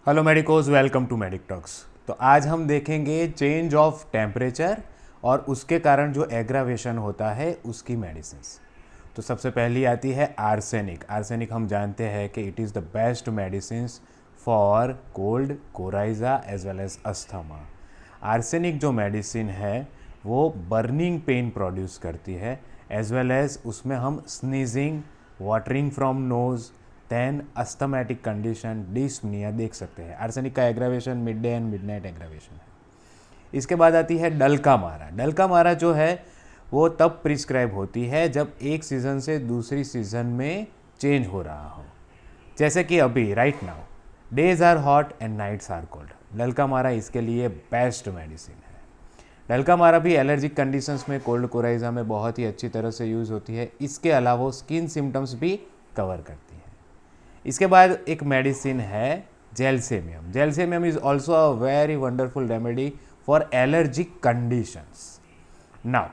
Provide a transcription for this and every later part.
Hello medicos, welcome to medic talks. तो आज हम देखेंगे चेंज ऑफ टेम्परेचर और उसके कारण जो एग्रावेशन होता है उसकी मेडिसिन्स। तो सबसे पहली आती है आर्सेनिक। आर्सेनिक हम जानते हैं कि it is the best medicines for cold, coryza as well as asthma. Arsenic जो मेडिसिन है वो बर्निंग पेन प्रोड्यूस करती है, एज वेल एज उसमें हम sneezing, watering from nose, then asthmatic condition, dyspnoea देख सकते हैं। आर्सेनिक का aggravation midday and midnight aggravation है। इसके बाद आती है डल्का मारा। डल्का मारा जो है वो तब प्रिस्क्राइब होती है जब एक सीज़न से दूसरी सीज़न में चेंज हो रहा हो, जैसे कि अभी right now days are hot and nights are cold. Dulcamara इसके लिए बेस्ट मेडिसिन है। डल्का मारा भी एलर्जिक कंडीशंस में, कोल्ड कोराइजा में बहुत ही अच्छी तरह से यूज़ होती है। इसके अलावा वो स्किन सिम्टम्स भी कवर करती है। इसके बाद एक मेडिसिन है gelsemium. Gelsemium is also a very wonderful remedy for allergic conditions. Now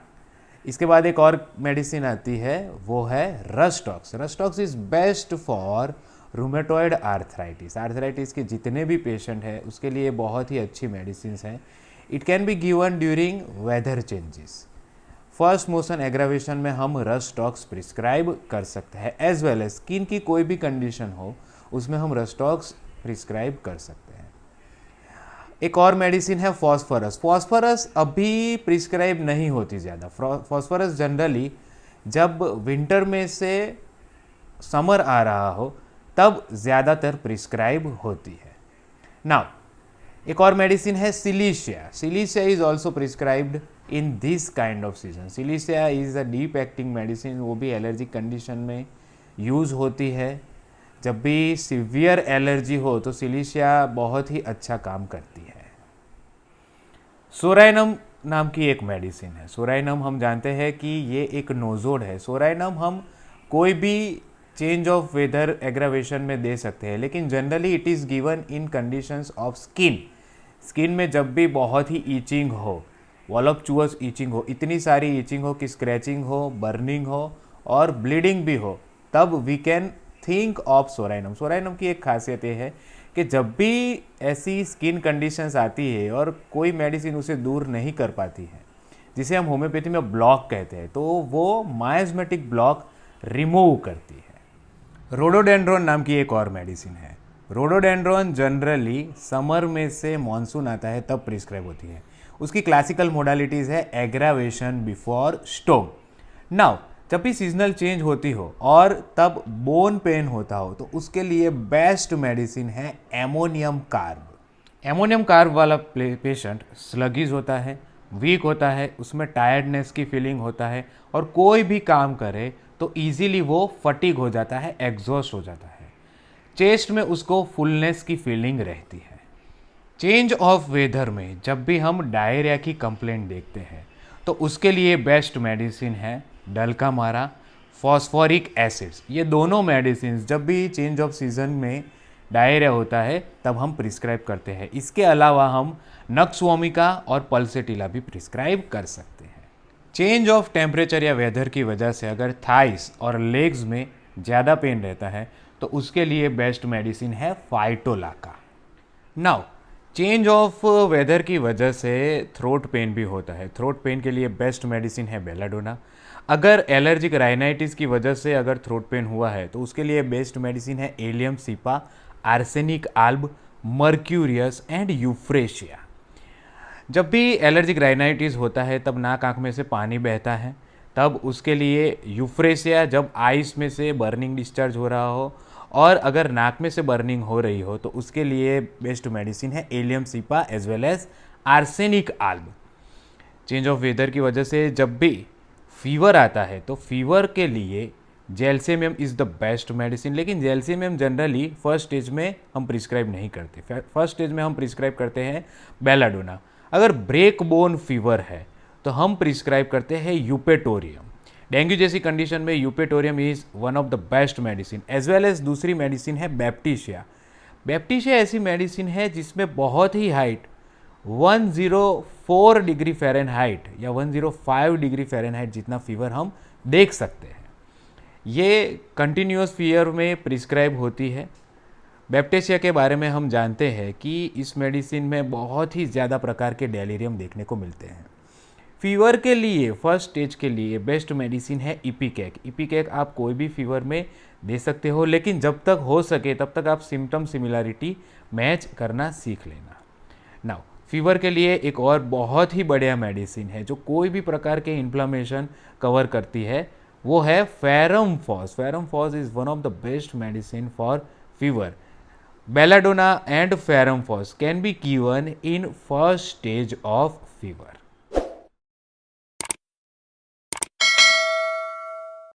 इसके बाद एक और मेडिसिन आती है, वो है rhus tox. Rhus tox is best for rheumatoid arthritis. Arthritis के जितने भी पेशेंट हैं उसके लिए बहुत ही अच्छी मेडिसिन हैं। It can be given during weather changes. First motion aggravation में हम रस्टॉक्स प्रिस्क्राइब कर सकते हैं, एज वेल एज स्किन की कोई भी कंडीशन हो उसमें हम रस्टॉक्स प्रिस्क्राइब कर सकते हैं। एक और मेडिसिन है फॉस्फोरस। फॉस्फोरस अभी प्रिस्क्राइब नहीं होती ज़्यादा। फॉस्फोरस जनरली जब विंटर में से समर आ रहा हो तब ज़्यादातर प्रिस्क्राइब होती है। नाउ एक और मेडिसिन है silicea. Silicea is also prescribed in this kind off season. Silicea is a deep acting medicine, वो भी एलर्जिक कंडीशन में यूज़ होती है। जब भी सीवियर एलर्जी हो तो सिलीशिया बहुत ही अच्छा काम करती है। सोराइनम नाम की एक मेडिसिन है। सोराइनम हम जानते हैं कि ये एक नोजोड है। सोराइनम हम कोई भी चेंज ऑफ वेदर एग्रावेशन में दे सकते हैं, लेकिन generally it is given in conditions of skin. Skin में जब भी बहुत ही ईचिंग हो, वॉलपचुअस ईचिंग हो, इतनी सारी ईचिंग हो कि स्क्रैचिंग हो, बर्निंग हो और ब्लीडिंग भी हो, तब we can think of psorinum. Psorinum की एक खासियत ये है कि जब भी ऐसी स्किन कंडीशंस आती है और कोई मेडिसिन उसे दूर नहीं कर पाती है, जिसे हम होम्योपैथी में ब्लॉक कहते हैं, तो वो माइज़मेटिक ब्लॉक रिमूव करती है। रोडोडेंड्रोन नाम की एक और मेडिसिन है। रोडोडेंड्रोन जनरली समर में से मानसून आता है तब प्रिस्क्राइब होती है। उसकी क्लासिकल मोडालिटीज़ है एग्रावेशन बिफोर स्टोम। नाउ जब भी सीजनल चेंज होती हो और तब बोन पेन होता हो तो उसके लिए बेस्ट मेडिसिन है एमोनियम कार्ब। एमोनियम कार्ब वाला पेशेंट स्लगिश होता है, वीक होता है, उसमें टायर्डनेस की फीलिंग होता है और कोई भी काम करे तो इजीली वो फटीग हो जाता है, एग्जॉस्ट हो जाता है। चेस्ट में उसको फुलनेस की फीलिंग रहती है। चेंज ऑफ वेदर में जब भी हम डायरिया की कंप्लेंट देखते हैं तो उसके लिए बेस्ट मेडिसिन है डल्का मारा, फॉस्फोरिक एसिड्स। ये दोनों मेडिसिन जब भी चेंज ऑफ सीजन में डायरिया होता है तब हम प्रिस्क्राइब करते हैं। इसके अलावा हम नक्स वोमिका और पल्सेटिला भी प्रिस्क्राइब कर सकते हैं। चेंज ऑफ टेम्परेचर या वेदर की वजह से अगर थाइस और लेग्स में ज़्यादा पेन रहता है तो उसके लिए बेस्ट मेडिसिन है फाइटोलाका। नाउ चेंज ऑफ वेदर की वजह से थ्रोट पेन भी होता है। थ्रोट पेन के लिए बेस्ट मेडिसिन है बेलाडोना। अगर एलर्जिक राइनाइटिस की वजह से अगर थ्रोट पेन हुआ है तो उसके लिए बेस्ट मेडिसिन है allium cepa, arsenic alb, mercurius and euphrasia. जब भी एलर्जिक राइनाइटिस होता है तब नाक आँख में से पानी बहता है, तब उसके लिए यूफ्रेशिया, जब आइस में से बर्निंग डिस्चार्ज हो रहा हो और अगर नाक में से बर्निंग हो रही हो तो उसके लिए बेस्ट मेडिसिन है allium cepa as well as arsenic alb. Change of weather की वजह से जब भी फीवर आता है तो फीवर के लिए gelsemium is the best medicine, लेकिन जेलसेमियम जनरली फर्स्ट स्टेज में हम प्रिस्क्राइब नहीं करते। फर्स्ट स्टेज में हम प्रिस्क्राइब करते हैं बेलाडोना। अगर ब्रेक बोन फीवर है तो हम प्रिस्क्राइब करते हैं यूपेटोरियम। डेंगू जैसी कंडीशन में eupatorium is one of the best medicine, as well as दूसरी मेडिसिन है बैप्टीशिया। बैप्टीशिया ऐसी मेडिसिन है जिसमें बहुत ही हाइट 104 डिग्री फ़ारेनहाइट या 105 डिग्री फ़ारेनहाइट जितना फीवर हम देख सकते हैं। ये कंटिन्यूस फीवर में प्रिस्क्राइब होती है बैप्टेशिया के बारे में हम जानते हैं कि इस मेडिसिन में बहुत ही ज़्यादा प्रकार के डेलिरियम देखने को मिलते हैं। फीवर के लिए फर्स्ट स्टेज के लिए बेस्ट मेडिसिन है इपिकेक। इपिकेक आप कोई भी फीवर में दे सकते हो, लेकिन जब तक हो सके तब तक आप सिम्टम सिमिलरिटी मैच करना सीख लेना। नाउ फीवर के लिए एक और बहुत ही बढ़िया मेडिसिन है जो कोई भी प्रकार के इन्फ्लामेशन कवर करती है, वो है ferrum phos. Ferrum phos is one of the best medicine for fever. Belladonna and Ferrum Phos can be given in first stage of fever.